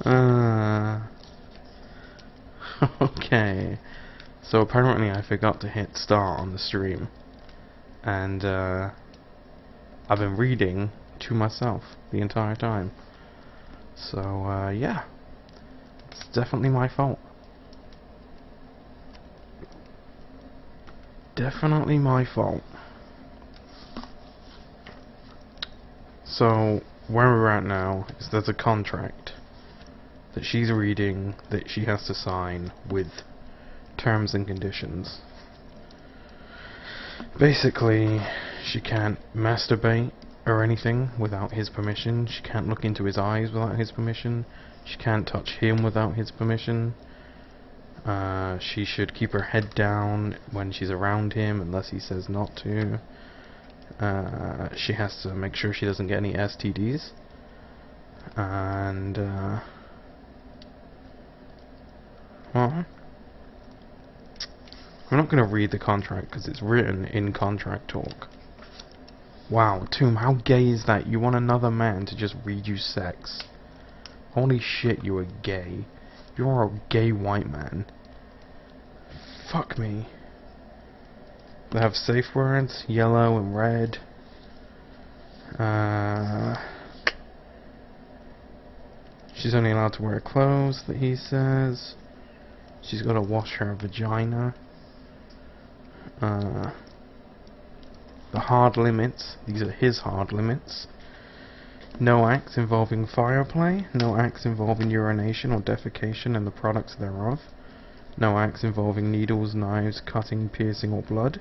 uh, okay. So apparently I forgot to hit start on the stream, and I've been reading to myself the entire time. So yeah, it's definitely my fault. Definitely my fault. So where we're at now is there's a contract that she's reading that she has to sign with terms and conditions. Basically, she can't masturbate or anything without his permission. She can't look into his eyes without his permission. She can't touch him without his permission. She should keep her head down when she's around him unless he says not to. She has to make sure she doesn't get any STDs. And, well, I'm not going to read the contract because it's written in contract talk. Wow, Tomb, how gay is that? You want another man to just read you sex? Holy shit, you are gay. You're a gay white man. Fuck me. They have safe words, yellow and red. She's only allowed to wear clothes that he says. She's got to wash her vagina. The hard limits. These are his hard limits. No acts involving fire play. No acts involving urination or defecation and the products thereof. No acts involving needles, knives, cutting, piercing or blood.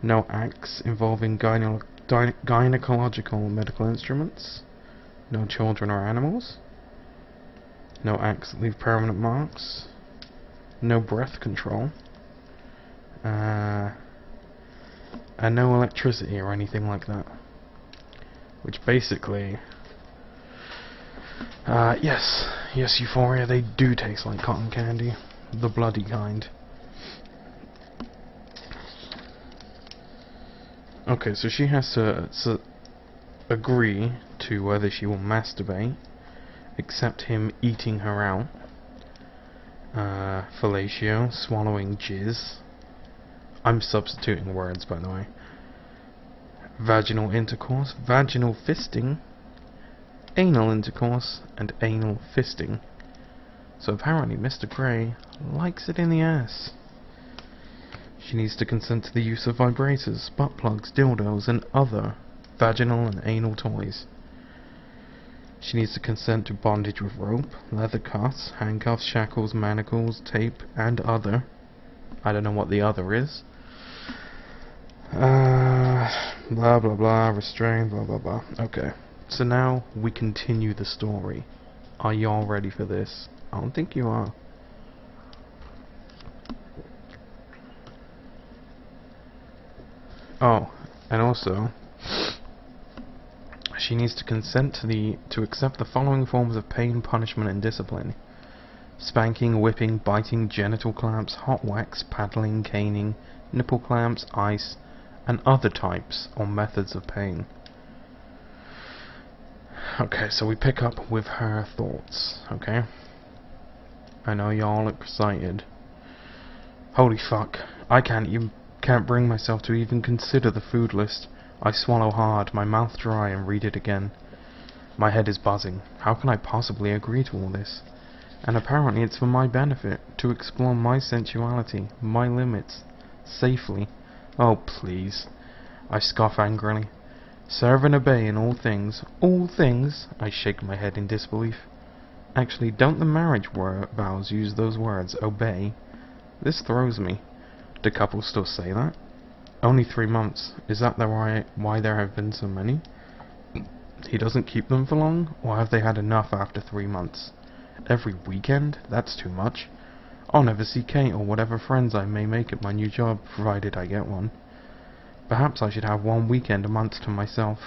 No acts involving gynecological medical instruments. No children or animals. No acts that leave permanent marks. No breath control. And no electricity or anything like that. Which basically... yes, Euphoria, they do taste like cotton candy. The bloody kind. Okay, so she has to agree to whether she will masturbate, accept him eating her out, fellatio, swallowing jizz. I'm substituting words, by the way. Vaginal intercourse, vaginal fisting, anal intercourse, and anal fisting. So apparently Mr. Grey likes it in the ass. She needs to consent to the use of vibrators, butt plugs, dildos, and other vaginal and anal toys. She needs to consent to bondage with rope, leather cuffs, handcuffs, shackles, manacles, tape, and other. I don't know what the other is. Blah blah blah, restrain, blah blah blah. Okay, so now we continue the story. Are y'all ready for this? I don't think you are. Oh, and also, she needs to consent to accept the following forms of pain, punishment, and discipline: spanking, whipping, biting, genital clamps, hot wax, paddling, caning, nipple clamps, ice, and other types or methods of pain. Okay, so we pick up with her thoughts, okay? I know y'all excited. Holy fuck, I can't bring myself to even consider the food list. I swallow hard, my mouth dry, and read it again. My head is buzzing. How can I possibly agree to all this? And apparently it's for my benefit, to explore my sensuality, my limits, safely. Oh, please. I scoff angrily. Serve and obey in all things. All things? I shake my head in disbelief. Actually, don't the marriage vows use those words, obey? This throws me. Do couples still say that? Only 3 months. Is that why there have been so many? He doesn't keep them for long? Or have they had enough after 3 months? Every weekend? That's too much. I'll never see Kate or whatever friends I may make at my new job, provided I get one. Perhaps I should have 1 weekend a month to myself.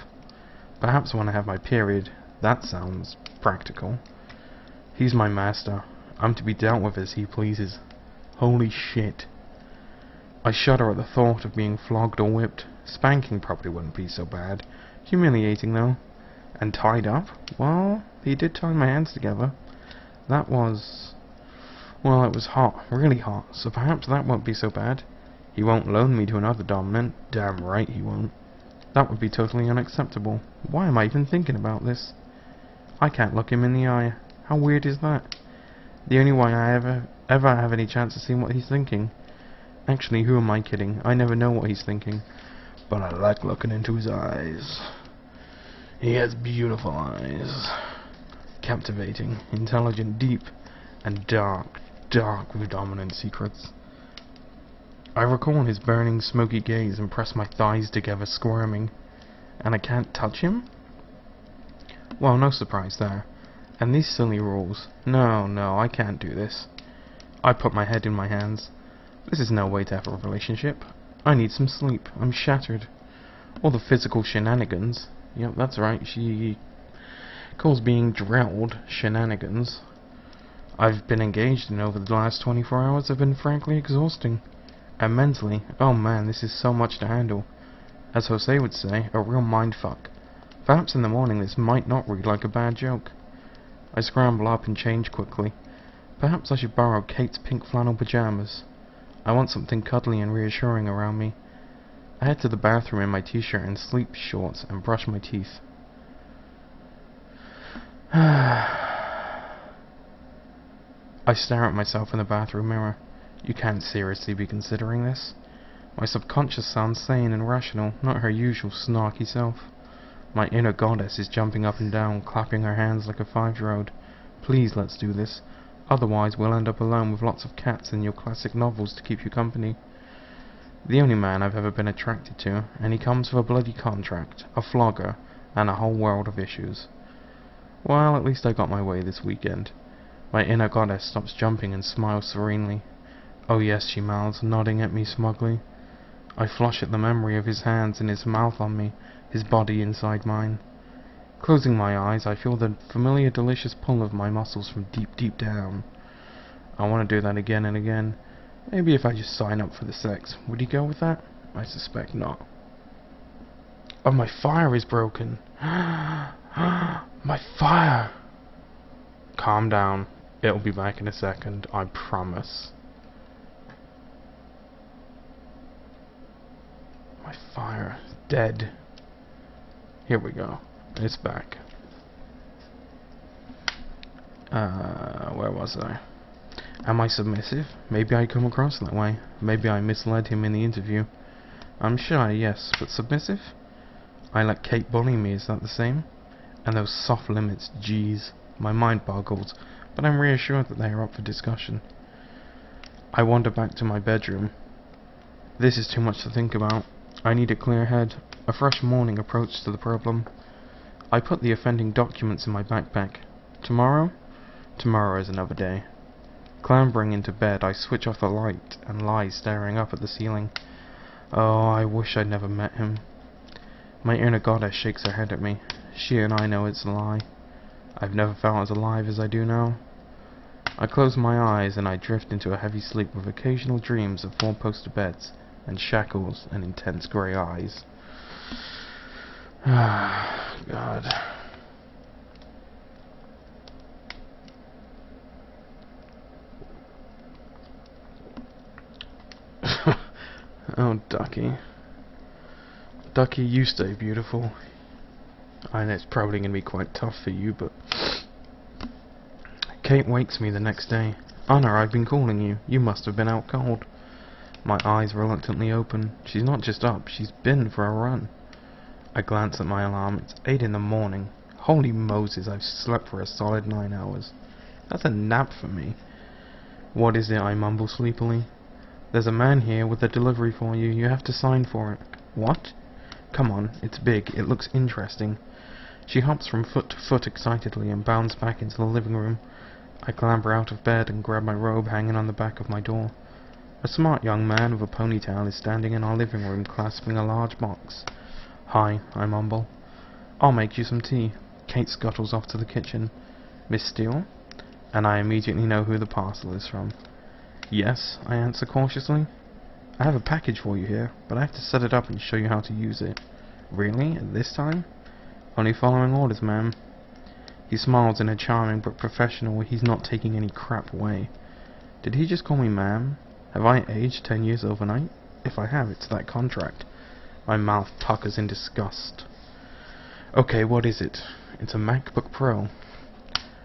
Perhaps when I have my period. That sounds practical. He's my master. I'm to be dealt with as he pleases. Holy shit. I shudder at the thought of being flogged or whipped. Spanking probably wouldn't be so bad. Humiliating, though. And tied up? Well, he did tie my hands together. That was... well, it was hot. Really hot. So perhaps that won't be so bad. He won't loan me to another dominant. Damn right he won't. That would be totally unacceptable. Why am I even thinking about this? I can't look him in the eye. How weird is that? The only way I ever have any chance of seeing what he's thinking. Actually, who am I kidding? I never know what he's thinking. But I like looking into his eyes. He has beautiful eyes. Captivating, intelligent, deep, and dark, dark with dominant secrets. I recall his burning, smoky gaze and press my thighs together, squirming. And I can't touch him? Well, no surprise there. And these silly rules. No, I can't do this. I put my head in my hands. This is no way to have a relationship. I need some sleep. I'm shattered. All the physical shenanigans. Yep, that's right. She calls being drilled shenanigans. I've been engaged in over the last 24 hours have been frankly exhausting. And mentally, oh man, this is so much to handle. As Jose would say, a real mindfuck. Perhaps in the morning this might not read like a bad joke. I scramble up and change quickly. Perhaps I should borrow Kate's pink flannel pajamas. I want something cuddly and reassuring around me. I head to the bathroom in my t-shirt and sleep shorts and brush my teeth. I stare at myself in the bathroom mirror. You can't seriously be considering this. My subconscious sounds sane and rational, not her usual snarky self. My inner goddess is jumping up and down, clapping her hands like a 5-year-old. Please, let's do this. Otherwise, we'll end up alone with lots of cats and your classic novels to keep you company. The only man I've ever been attracted to, and he comes with a bloody contract, a flogger, and a whole world of issues. Well, at least I got my way this weekend. My inner goddess stops jumping and smiles serenely. Oh yes, she mouths, nodding at me smugly. I flush at the memory of his hands and his mouth on me, his body inside mine. Closing my eyes, I feel the familiar delicious pull of my muscles from deep, deep down. I want to do that again and again. Maybe if I just sign up for the sex. Would he go with that? I suspect not. Oh, my fire is broken. My fire! Calm down. It'll be back in a second, I promise. My fire is dead. Here we go. It's back. Where was I? Am I submissive? Maybe I come across that way. Maybe I misled him in the interview. I'm shy, yes, but submissive? I let Kate bully me, is that the same? And those soft limits, geez. My mind boggles, but I'm reassured that they are up for discussion. I wander back to my bedroom. This is too much to think about. I need a clear head, a fresh morning approach to the problem. I put the offending documents in my backpack. Tomorrow? Tomorrow is another day. Clambering into bed, I switch off the light and lie staring up at the ceiling. Oh, I wish I'd never met him. My inner goddess shakes her head at me. She and I know it's a lie. I've never felt as alive as I do now. I close my eyes and I drift into a heavy sleep with occasional dreams of 4-poster beds and shackles and intense grey eyes. Ah, God. Oh, Ducky. Ducky, you stay beautiful. I know it's probably going to be quite tough for you, but... Kate wakes me the next day. Anna, I've been calling you. You must have been out cold. My eyes reluctantly open. She's not just up, she's been for a run. I glance at my alarm. It's 8 in the morning. Holy Moses, I've slept for a solid 9 hours. That's a nap for me. What is it? I mumble sleepily. There's a man here with a delivery for you. You have to sign for it. What? Come on, it's big. It looks interesting. She hops from foot to foot excitedly and bounds back into the living room. I clamber out of bed and grab my robe hanging on the back of my door. A smart young man with a ponytail is standing in our living room clasping a large box. Hi, I mumble. I'll make you some tea. Kate scuttles off to the kitchen. Miss Steele? And I immediately know who the parcel is from. Yes, I answer cautiously. I have a package for you here, but I have to set it up and show you how to use it. Really? At this time? Only following orders, ma'am. He smiles in a charming but professional way. He's not taking any crap away. Did he just call me ma'am? Have I aged 10 years overnight? If I have, it's that contract. My mouth puckers in disgust. Okay, what is it? It's a MacBook Pro.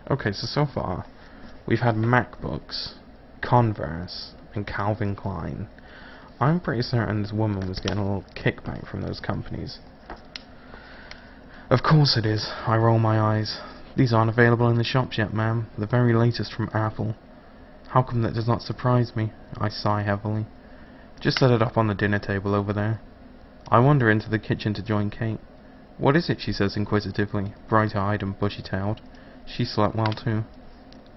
Okay, so far, we've had MacBooks, Converse, and Calvin Klein. I'm pretty certain this woman was getting a little kickback from those companies. Of course it is. I roll my eyes. These aren't available in the shops yet, ma'am. The very latest from Apple. How come that does not surprise me? I sigh heavily. Just set it up on the dinner table over there. I wander into the kitchen to join Kate. What is it? She says inquisitively, bright-eyed and bushy-tailed. She slept well too.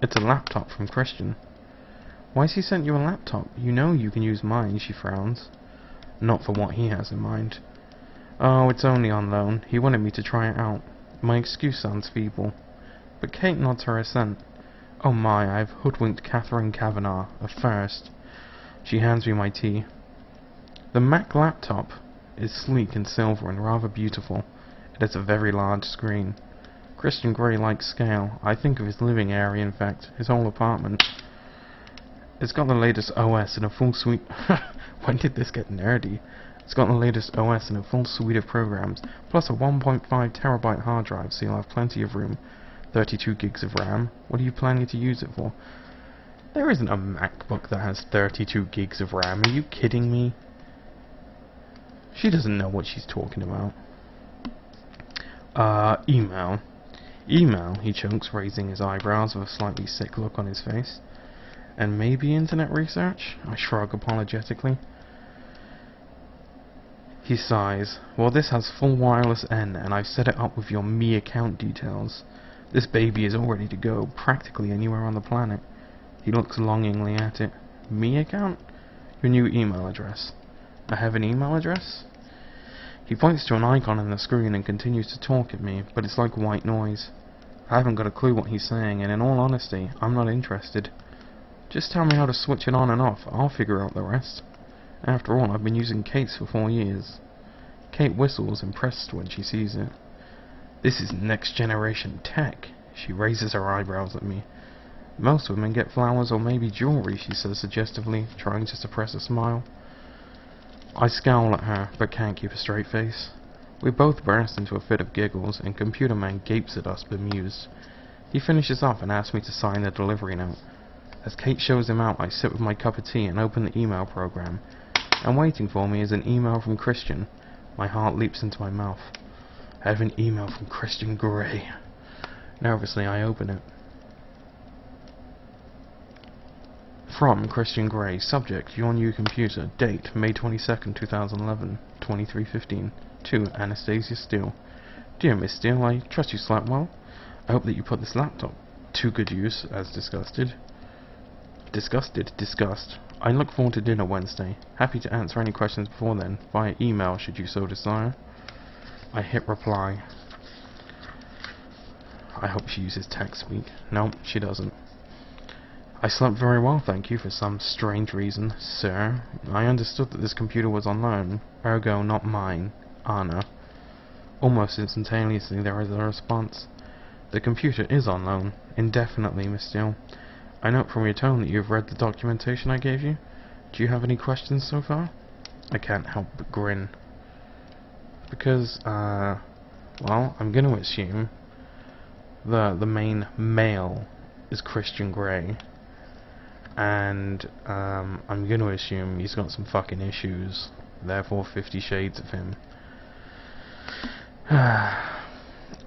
It's a laptop from Christian. Why has he sent you a laptop? You know you can use mine, she frowns. Not for what he has in mind. Oh, it's only on loan. He wanted me to try it out. My excuse sounds feeble. But Kate nods her assent. Oh my, I've hoodwinked Catherine Kavanagh, a first. She hands me my tea. The Mac laptop is sleek and silver and rather beautiful. It has a very large screen. Christian Grey likes scale. I think of his living area, in fact, his whole apartment. It's got the latest OS and a full suite... When did this get nerdy? It's got the latest OS and a full suite of programs, plus a 1.5 terabyte hard drive, so you'll have plenty of room. 32 gigs of RAM. What are you planning to use it for? There isn't a MacBook that has 32 gigs of RAM. Are you kidding me? She doesn't know what she's talking about. Email. Email, he chunks, raising his eyebrows with a slightly sick look on his face. And maybe internet research? I shrug apologetically. He sighs. Well, this has full wireless N, and I've set it up with your Me account details. This baby is all ready to go, practically anywhere on the planet. He looks longingly at it. Me account? Your new email address. I have an email address? He points to an icon on the screen and continues to talk at me, but it's like white noise. I haven't got a clue what he's saying, and in all honesty, I'm not interested. Just tell me how to switch it on and off. I'll figure out the rest. After all, I've been using Kate's for 4 years. Kate whistles, impressed when she sees it. This is next generation tech. She raises her eyebrows at me. Most women get flowers or maybe jewelry, she says suggestively, trying to suppress a smile. I scowl at her, but can't keep a straight face. We both burst into a fit of giggles, and Computer Man gapes at us, bemused. He finishes up and asks me to sign the delivery note. As Kate shows him out, I sit with my cup of tea and open the email program. And waiting for me is an email from Christian. My heart leaps into my mouth. I have an email from Christian Grey. Nervously, I open it. From Christian Grey. Subject, your new computer. Date, May 22nd, 2011, 23:15. To Anastasia Steele. Dear Miss Steele, I trust you slept well. I hope that you put this laptop to good use, as disgusted. Disgust. I look forward to dinner Wednesday. Happy to answer any questions before then, via email should you so desire. I hit reply. I hope she uses TechSpeak. No, she doesn't. I slept very well, thank you, for some strange reason, sir. I understood that this computer was on loan, ergo not mine, Anna. Almost instantaneously there is a response. The computer is on loan, indefinitely, Miss Steele. I note from your tone that you have read the documentation I gave you. Do you have any questions so far? I can't help but grin. Because, well, I'm going to assume the main male is Christian Grey. And, I'm going to assume he's got some fucking issues. Therefore, 50 Shades of him. I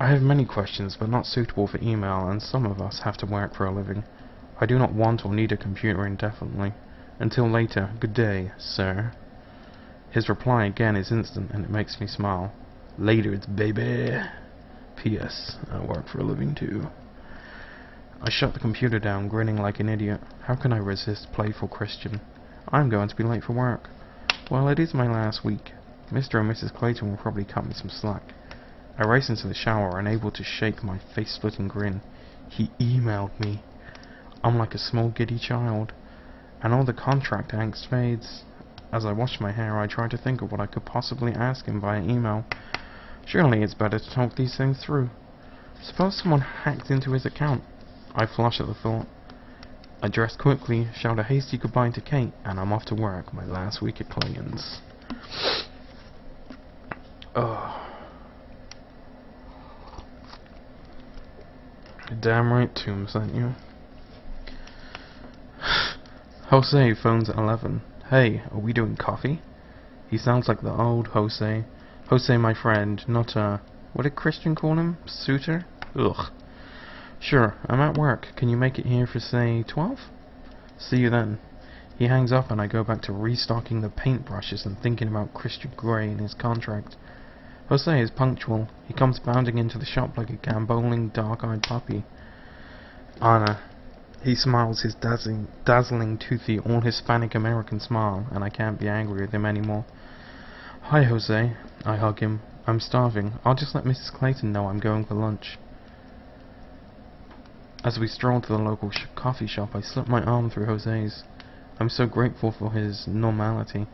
have many questions, but not suitable for email, and some of us have to work for a living. I do not want or need a computer indefinitely. Until later, good day, sir. His reply again is instant, and it makes me smile. Later, it's baby. P.S. I work for a living too. I shut the computer down, grinning like an idiot. How can I resist playful Christian? I'm going to be late for work. Well, it is my last week. Mr. and Mrs. Clayton will probably cut me some slack. I race into the shower, unable to shake my face-splitting grin. He emailed me. I'm like a small giddy child, and all the contract angst fades. As I washed my hair, I tried to think of what I could possibly ask him via email. Surely it's better to talk these things through. Suppose someone hacked into his account. I flushed at the thought. I dressed quickly, shout a hasty goodbye to Kate, and I'm off to work, my last week at Clayton's. Oh. Damn right Tomb sent you. Jose phones at 11. Hey, are we doing coffee? He sounds like the old Jose. Jose, my friend, not what did Christian call him? Suitor? Ugh. Sure, I'm at work. Can you make it here for, say, 12? See you then. He hangs up and I go back to restocking the paintbrushes and thinking about Christian Grey and his contract. Jose is punctual. He comes bounding into the shop like a gamboling, dark-eyed puppy. Anna. He smiles his dazzling, toothy, all-Hispanic American smile, and I can't be angry with him anymore. Hi, Jose. I hug him. I'm starving. I'll just let Mrs. Clayton know I'm going for lunch. As we stroll to the local coffee shop, I slip my arm through Jose's. I'm so grateful for his normality.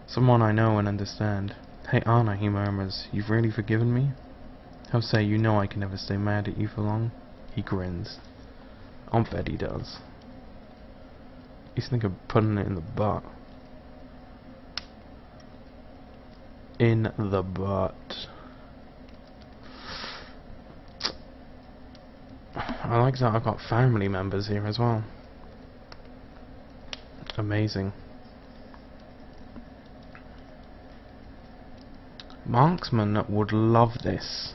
Someone I know and understand. Hey, Anna, he murmurs. You've really forgiven me? Jose, you know I can never stay mad at you for long. He grins. I'll bet he does. He's thinking of putting it in the butt. In the butt. I like that I've got family members here as well. Amazing. Marksman would love this.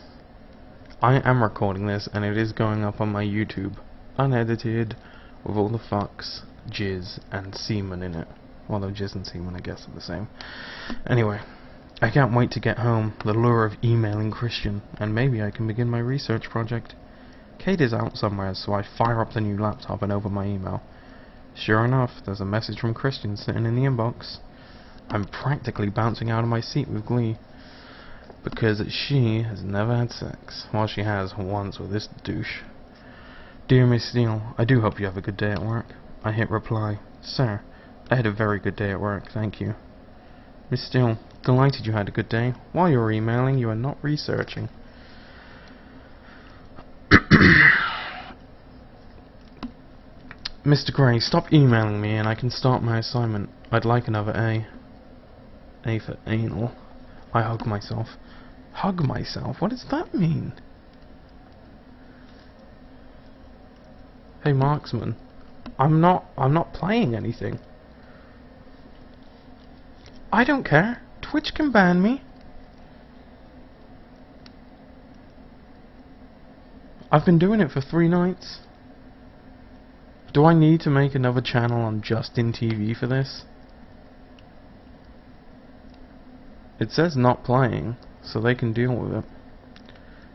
I am recording this and it is going up on my YouTube. Unedited, with all the fucks, jizz, and semen in it. Although jizz and semen I guess are the same. Anyway, I can't wait to get home, the lure of emailing Christian, and maybe I can begin my research project. Kate is out somewhere, so I fire up the new laptop and open my email. Sure enough, there's a message from Christian sitting in the inbox. I'm practically bouncing out of my seat with glee. Because she has never had sex, while she has once with this douche. Dear Miss Steele, I do hope you have a good day at work. I hit reply. Sir, I had a very good day at work, thank you. Miss Steele, delighted you had a good day. While you were emailing, you are not researching. Mr. Gray, stop emailing me and I can start my assignment. I'd like another A. A for anal. I hug myself. Hug myself? What does that mean? Hey, Marksman. I'm not playing anything. I don't care. Twitch can ban me. I've been doing it for 3 nights. Do I need to make another channel on Justin TV for this? It says not playing, so they can deal with it.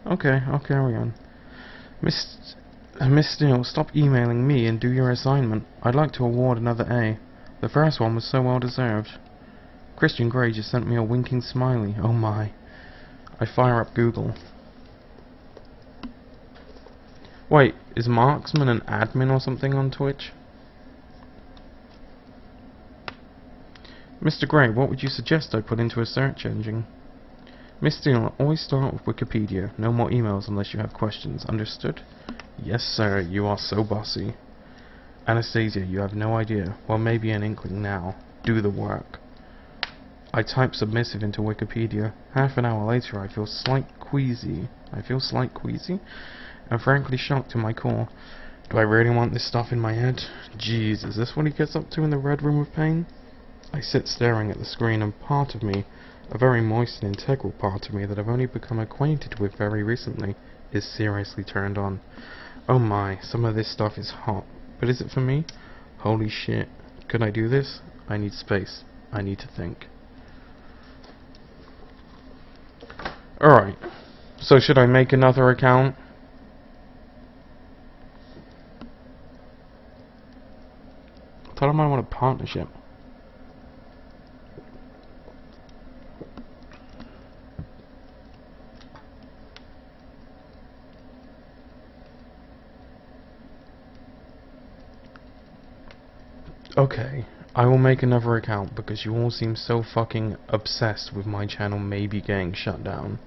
Okay, I'll carry on. Miss Steele, stop emailing me and do your assignment. I'd like to award another A. The first one was so well deserved. Christian Grey just sent me a winking smiley. Oh my. I fire up Google. Wait, is Marksman an admin or something on Twitch? Mr. Gray, what would you suggest I put into a search engine? Miss Steele, always start with Wikipedia. No more emails unless you have questions. Understood? Yes, sir. You are so bossy. Anastasia, you have no idea. Well, maybe an inkling now. Do the work. I type submissive into Wikipedia. Half an hour later, I feel slight queasy. And frankly shocked to my core. Do I really want this stuff in my head? Jeez, is this what he gets up to in the Red Room of Pain? I sit staring at the screen, and part of me, a very moist and integral part of me that I've only become acquainted with very recently, is seriously turned on. Oh my, some of this stuff is hot. But is it for me? Holy shit. Could I do this? I need space. I need to think. Alright. So should I make another account? Tell him I want a partnership. Okay, I will make another account because you all seem so fucking obsessed with my channel maybe getting shut down.